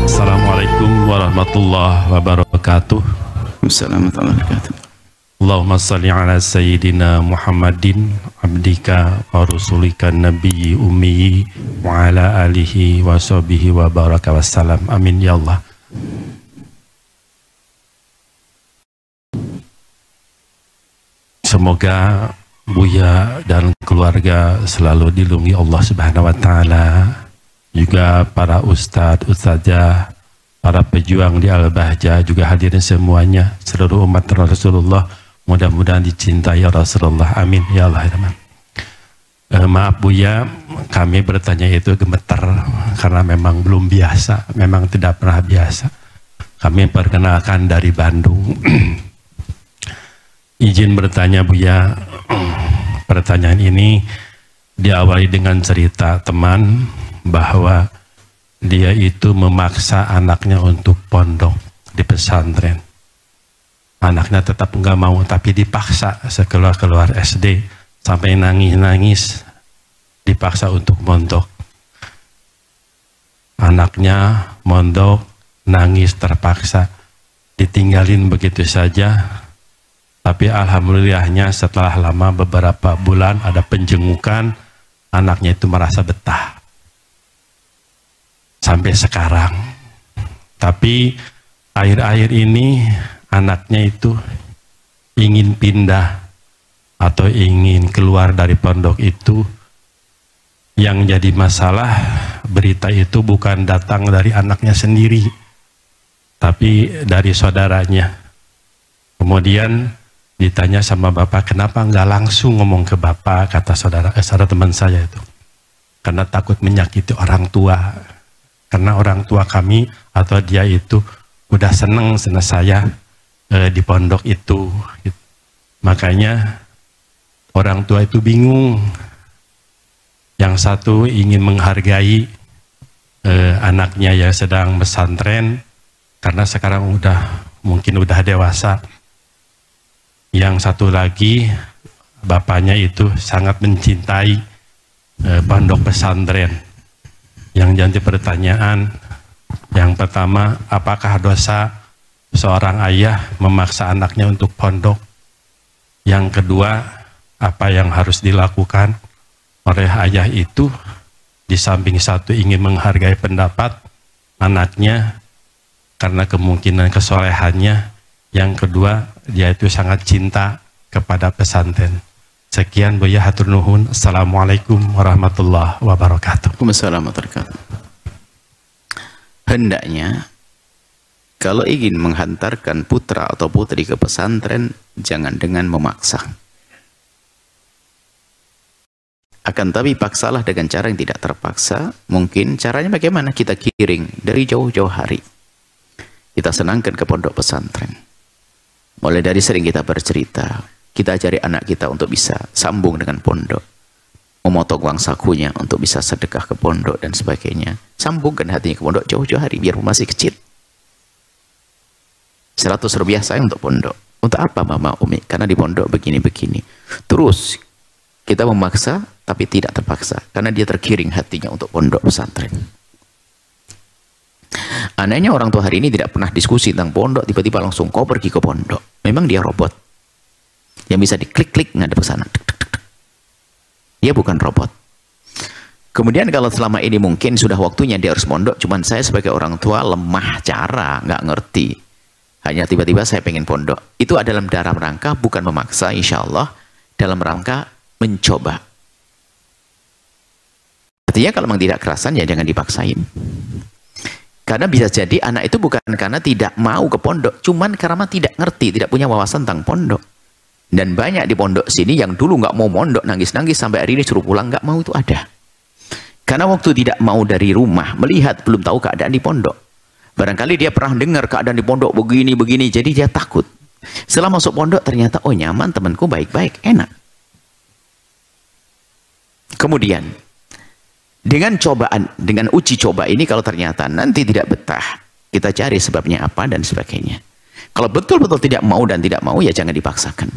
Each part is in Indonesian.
Assalamualaikum warahmatullahi wabarakatuh. Assalamualaikum warahmatullahi wabarakatuh. Allahumma salli ala sayyidina Muhammadin abdika wa rasulika nabiyyi ummi wa ala alihi wa sahbihi wa baraka wassalam. Amin ya Allah. Semoga Buya dan keluarga selalu dilindungi Allah Subhanahu wa taala. Juga para ustadz, ustadzah, para pejuang di Al-Bahjah, juga hadirin semuanya, seluruh umat Rasulullah, mudah-mudahan dicintai Rasulullah. Amin ya Allah. Maaf Buya, kami bertanya itu gemetar karena memang belum biasa, memang tidak pernah biasa. Kami perkenalkan dari Bandung. Izin bertanya Buya, pertanyaan ini diawali dengan cerita teman bahwa dia itu memaksa anaknya untuk pondok di pesantren. Anaknya tetap nggak mau, tapi dipaksa sekeluar SD sampai nangis-nangis, dipaksa untuk mondok. Anaknya mondok, nangis terpaksa, ditinggalin begitu saja. Tapi alhamdulillahnya setelah lama beberapa bulan ada penjengukan, anaknya itu merasa betah. Sampai sekarang. Tapi akhir-akhir ini anaknya itu ingin pindah atau ingin keluar dari pondok itu. Yang jadi masalah, berita itu bukan datang dari anaknya sendiri, tapi dari saudaranya. Kemudian ditanya sama bapak, kenapa nggak langsung ngomong ke bapak, kata saudara teman saya itu. Karena takut menyakiti orang tua. Karena orang tua kami atau dia itu udah seneng sama saya di pondok itu. Makanya orang tua itu bingung. Yang satu ingin menghargai anaknya yang sedang pesantren karena sekarang mungkin udah dewasa. Yang satu lagi bapaknya itu sangat mencintai pondok pesantren. Yang jadi pertanyaan yang pertama, apakah dosa seorang ayah memaksa anaknya untuk pondok? Yang kedua, apa yang harus dilakukan oleh ayah itu? Di samping satu ingin menghargai pendapat anaknya karena kemungkinan kesolehannya, yang kedua dia itu sangat cinta kepada pesantren. Sekian Buya, hatur nuhun. Assalamualaikum warahmatullahi wabarakatuh. Waalaikumsalam warahmatullahi wabarakatuh. Hendaknya kalau ingin menghantarkan putra atau putri ke pesantren, jangan dengan memaksa. Akan tapi paksalah dengan cara yang tidak terpaksa. Mungkin caranya bagaimana? Kita kiring dari jauh-jauh hari. Kita senangkan ke pondok pesantren. Mulai dari sering kita bercerita, kita ajari anak kita untuk bisa sambung dengan pondok, memotong uang sakunya untuk bisa sedekah ke pondok dan sebagainya. Sambungkan hatinya ke pondok jauh-jauh hari, biar masih kecil. 100 rupiah saya untuk pondok. Untuk apa Mama Umi? Karena di pondok begini-begini. Terus kita memaksa, tapi tidak terpaksa, karena dia tergiring hatinya untuk pondok pesantren. Anehnya orang tua hari ini tidak pernah diskusi tentang pondok, tiba-tiba langsung kau pergi ke pondok. Memang dia robot yang bisa diklik-klik ngadep ke sana. Dia bukan robot. Kemudian kalau selama ini mungkin sudah waktunya dia harus pondok, cuman saya sebagai orang tua lemah cara, nggak ngerti. Hanya tiba-tiba saya pengen pondok. Itu adalah dalam rangka bukan memaksa, insya Allah, dalam rangka mencoba. Artinya kalau memang tidak kerasan ya jangan dipaksain. Karena bisa jadi anak itu bukan karena tidak mau ke pondok, cuman karena tidak ngerti, tidak punya wawasan tentang pondok. Dan banyak di pondok sini yang dulu nggak mau mondok, nangis-nangis sampai hari ini suruh pulang, nggak mau, itu ada. Karena waktu tidak mau dari rumah, melihat belum tahu keadaan di pondok. Barangkali dia pernah dengar keadaan di pondok begini-begini, jadi dia takut. Setelah masuk pondok ternyata, oh nyaman, temanku baik-baik, enak. Kemudian dengan cobaan, dengan uji coba ini, kalau ternyata nanti tidak betah, kita cari sebabnya apa dan sebagainya. Kalau betul-betul tidak mau dan tidak mau, ya jangan dipaksakan.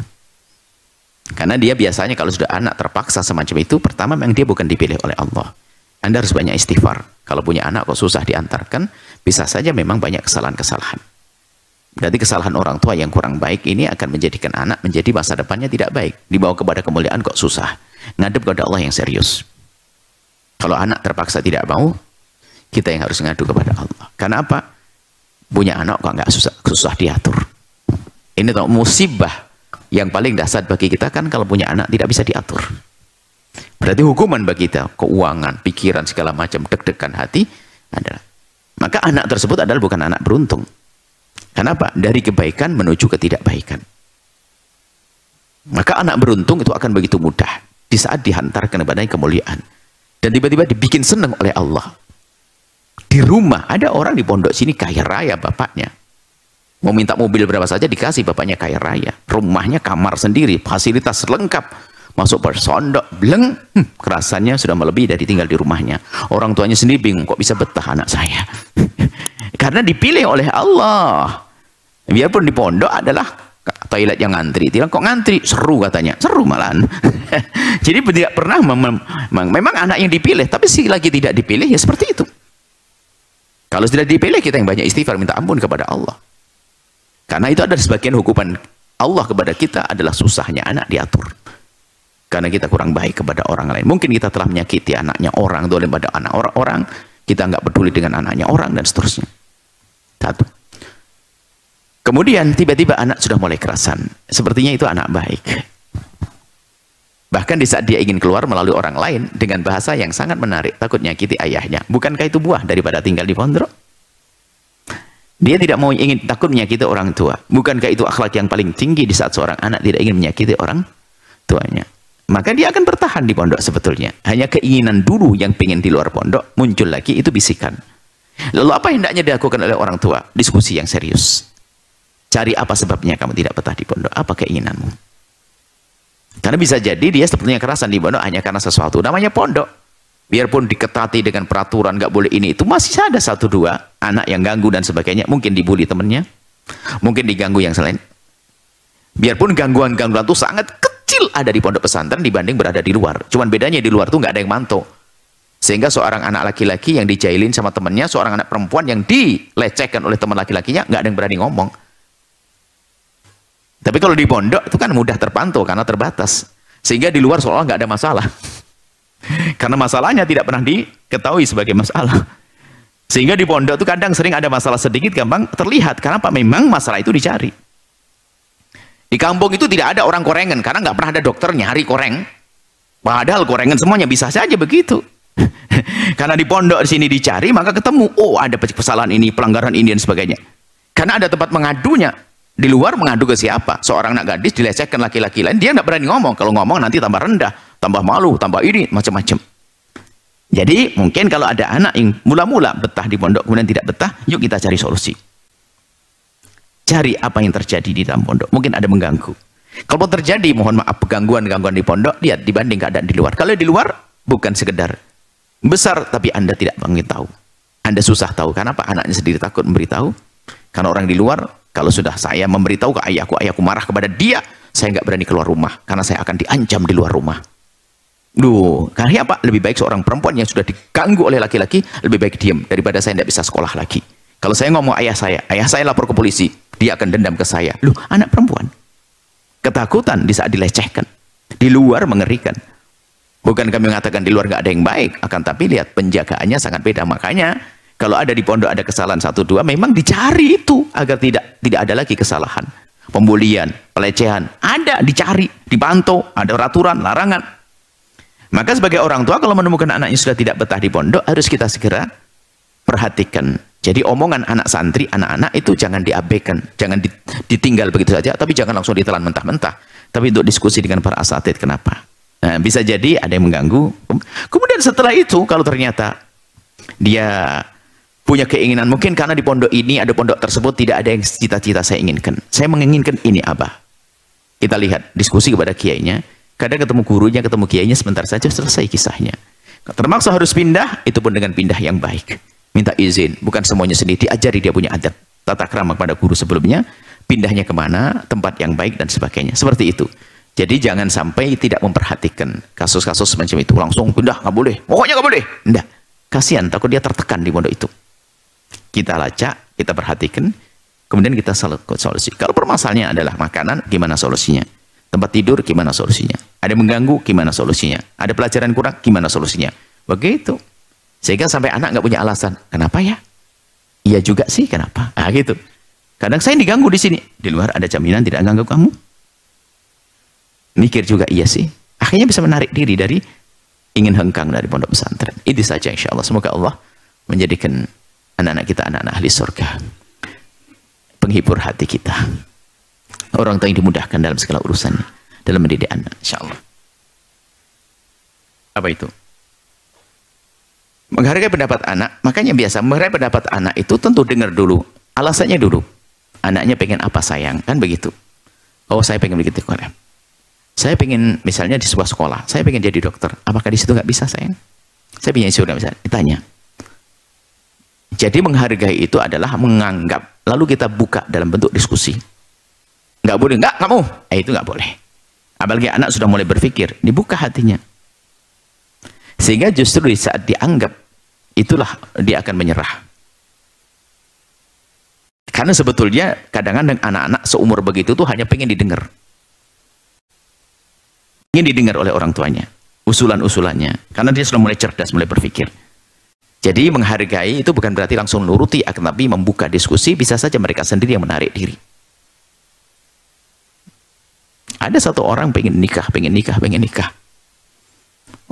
Karena dia biasanya kalau sudah anak terpaksa semacam itu, pertama memang dia bukan dipilih oleh Allah. Anda harus banyak istighfar. Kalau punya anak kok susah diantarkan, bisa saja memang banyak kesalahan-kesalahan. Berarti kesalahan orang tua yang kurang baik ini akan menjadikan anak menjadi masa depannya tidak baik. Dibawa kepada kemuliaan kok susah. Ngadep kepada Allah yang serius. Kalau anak terpaksa tidak mau, kita yang harus ngadu kepada Allah. Karena apa? Punya anak kok nggak susah diatur. Ini tuh musibah yang paling dahsyat bagi kita kan kalau punya anak tidak bisa diatur. Berarti hukuman bagi kita, keuangan, pikiran, segala macam, deg-degan hati adalah. Maka anak tersebut adalah bukan anak beruntung. Kenapa? Dari kebaikan menuju ketidakbaikan. Maka anak beruntung itu akan begitu mudah di saat dihantarkan kepada kemuliaan. Dan tiba-tiba dibikin senang oleh Allah. Di rumah, ada orang di pondok sini kaya raya bapaknya. Mau minta mobil berapa saja dikasih, bapaknya kaya raya. Rumahnya kamar sendiri, fasilitas lengkap. Masuk bersondok, bleng, kerasannya sudah melebihi dari tinggal di rumahnya. Orang tuanya sendiri bingung, kok bisa betah anak saya? Karena dipilih oleh Allah. Biarpun di pondok adalah toilet yang ngantri, tidak kok ngantri, seru katanya, seru malahan. Jadi tidak pernah memang anak yang dipilih, tapi lagi tidak dipilih ya seperti itu. Kalau sudah dipilih, kita yang banyak istighfar minta ampun kepada Allah. Karena itu adalah sebagian hukuman Allah kepada kita adalah susahnya anak diatur. Karena kita kurang baik kepada orang lain. Mungkin kita telah menyakiti anaknya orang, dolim pada anak orang, kita nggak peduli dengan anaknya orang dan seterusnya. Satu. Kemudian tiba-tiba anak sudah mulai kerasan. Sepertinya itu anak baik. Bahkan di saat dia ingin keluar melalui orang lain dengan bahasa yang sangat menarik, takut nyakiti ayahnya. Bukankah itu buah daripada tinggal di pondok? Dia tidak mau takut menyakiti orang tua. Bukankah itu akhlak yang paling tinggi di saat seorang anak tidak ingin menyakiti orang tuanya? Maka dia akan bertahan di pondok sebetulnya. Hanya keinginan dulu yang pengen di luar pondok muncul lagi, itu bisikan. Lalu apa yang hendaknya dilakukan oleh orang tua? Diskusi yang serius. Cari apa sebabnya kamu tidak betah di pondok? Apa keinginanmu? Karena bisa jadi dia sebetulnya kerasan di pondok hanya karena sesuatu. Namanya pondok. Biarpun diketati dengan peraturan, nggak boleh ini, itu masih ada satu dua anak yang ganggu dan sebagainya. Mungkin dibully temennya. Mungkin diganggu yang selain. Biarpun gangguan-gangguan itu sangat kecil ada di pondok pesantren dibanding berada di luar. Cuman bedanya di luar tuh nggak ada yang mantau. Sehingga seorang anak laki-laki yang dijailin sama temennya, seorang anak perempuan yang dilecehkan oleh teman laki-lakinya, nggak ada yang berani ngomong. Tapi kalau di pondok itu kan mudah terpantau karena terbatas. Sehingga di luar seolah nggak ada masalah. Karena masalahnya tidak pernah diketahui sebagai masalah. Sehingga di pondok itu kadang sering ada masalah sedikit gampang terlihat. Karena apa? Memang masalah itu dicari. Di kampung itu tidak ada orang korengan karena nggak pernah ada dokter nyari koreng. Padahal korengan semuanya bisa saja begitu. Karena di pondok di sini dicari maka ketemu. Oh, ada kesalahan ini, pelanggaran ini dan sebagainya. Karena ada tempat mengadunya. Di luar mengadu ke siapa? Seorang anak gadis dilecehkan laki-laki lain, dia nggak berani ngomong. Kalau ngomong nanti tambah rendah, tambah malu, tambah ini, macam-macam. Jadi mungkin kalau ada anak yang mula-mula betah di pondok, kemudian tidak betah, yuk kita cari solusi. Cari apa yang terjadi di dalam pondok. Mungkin ada mengganggu. Kalau terjadi, mohon maaf, gangguan-gangguan di pondok, lihat dibanding keadaan di luar. Kalau di luar, bukan sekedar besar, tapi Anda tidak memberitahu. Anda susah tahu. Kenapa? Anaknya sendiri takut memberitahu. Karena orang di luar, kalau sudah saya memberitahu ke ayahku marah kepada dia, saya nggak berani keluar rumah. Karena saya akan diancam di luar rumah. Duh, karena apa? Lebih baik seorang perempuan yang sudah diganggu oleh laki-laki, lebih baik diam daripada saya tidak bisa sekolah lagi. Kalau saya ngomong ayah saya lapor ke polisi, dia akan dendam ke saya. Loh, anak perempuan. Ketakutan di saat dilecehkan. Di luar mengerikan. Bukan kami mengatakan di luar nggak ada yang baik, akan tapi lihat penjagaannya sangat beda. Makanya kalau ada di pondok ada kesalahan 1-2, memang dicari itu agar tidak ada lagi kesalahan. Pembulian, pelecehan, ada dicari, dipantau, ada peraturan, larangan. Maka sebagai orang tua kalau menemukan anaknya sudah tidak betah di pondok, harus kita segera perhatikan. Jadi omongan anak santri, anak-anak itu jangan diabaikan, jangan ditinggal begitu saja, tapi jangan langsung ditelan mentah-mentah. Tapi untuk diskusi dengan para asatidz, kenapa? Nah, bisa jadi ada yang mengganggu. Kemudian setelah itu kalau ternyata dia punya keinginan, mungkin karena di pondok ini ada pondok tersebut tidak ada yang cita-cita saya inginkan. Saya menginginkan ini, Abah. Kita lihat diskusi kepada kiainya. Kadang ketemu gurunya, ketemu kiainya, sebentar saja selesai kisahnya. Termaksa harus pindah, itu pun dengan pindah yang baik. Minta izin, bukan semuanya sendiri, diajari dia punya adat. Tata krama pada guru sebelumnya, pindahnya kemana, tempat yang baik dan sebagainya. Seperti itu. Jadi jangan sampai tidak memperhatikan kasus-kasus semacam itu. Langsung pindah, nggak boleh. Pokoknya nggak boleh. Enggak. Kasihan, takut dia tertekan di pondok itu. Kita lacak, kita perhatikan, kemudian kita solusi. Kalau permasalahannya adalah makanan, gimana solusinya? Tempat tidur, gimana solusinya? Ada mengganggu, gimana solusinya? Ada pelajaran kurang, gimana solusinya? Begitu. Sehingga sampai anak nggak punya alasan. Kenapa ya? Iya juga sih, kenapa? Nah gitu. Kadang saya diganggu di sini. Di luar ada jaminan tidak ganggu kamu. Mikir juga, iya sih. Akhirnya bisa menarik diri dari ingin hengkang dari pondok pesantren. Itu saja insya Allah. Semoga Allah menjadikan anak-anak kita anak-anak ahli surga. Penghibur hati kita. Orang tua yang dimudahkan dalam segala urusannya. Dalam mendidik anak. Insya Allah. Apa itu? Menghargai pendapat anak. Makanya biasa menghargai pendapat anak itu tentu dengar dulu. Alasannya dulu. Anaknya pengen apa sayang. Kan begitu. Oh saya pengen begitu. Saya pengen misalnya di sebuah sekolah, saya pengen jadi dokter. Apakah di situ nggak bisa sayang? Saya pengen surga misalnya. Ditanya. Jadi menghargai itu adalah menganggap. Lalu kita buka dalam bentuk diskusi. Nggak boleh, nggak kamu. Itu nggak boleh. Apalagi anak sudah mulai berpikir, dibuka hatinya. Sehingga justru di saat dianggap, itulah dia akan menyerah. Karena sebetulnya kadang-kadang anak-anak seumur begitu tuh hanya pengen didengar. Ingin didengar oleh orang tuanya, usulan-usulannya, karena dia sudah mulai cerdas, mulai berpikir. Jadi menghargai itu bukan berarti langsung nuruti, akan tapi membuka diskusi, bisa saja mereka sendiri yang menarik diri. Ada satu orang pengen nikah.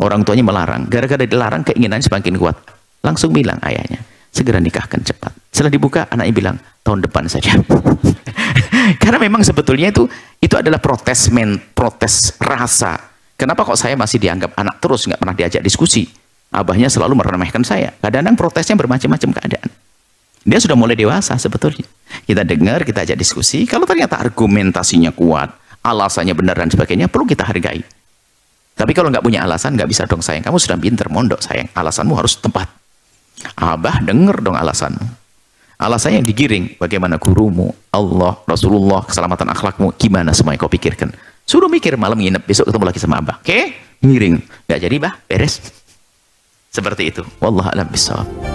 Orang tuanya melarang, gara-gara dilarang keinginannya semakin kuat. Langsung bilang ayahnya, segera nikahkan cepat. Setelah dibuka, anaknya bilang, tahun depan saja. Karena memang sebetulnya itu adalah protes rasa. Kenapa kok saya masih dianggap anak terus, nggak pernah diajak diskusi? Abahnya selalu meremehkan saya. Kadang-kadang protesnya bermacam-macam keadaan. Dia sudah mulai dewasa sebetulnya. Kita dengar, kita ajak diskusi. Kalau ternyata argumentasinya kuat, alasannya benar dan sebagainya, perlu kita hargai. Tapi kalau nggak punya alasan, nggak bisa dong sayang. Kamu sudah pinter mondok sayang. Alasanmu harus tepat. Abah denger dong alasanmu. Alasannya yang digiring, bagaimana gurumu, Allah, Rasulullah, keselamatan akhlakmu, gimana semuanya kau pikirkan. Suruh mikir, malam nginep, besok ketemu lagi sama Abah. Oke? Ngiring. Nggak jadi, Bah, beres. Seperti itu. Wallahu a'lam bishawab.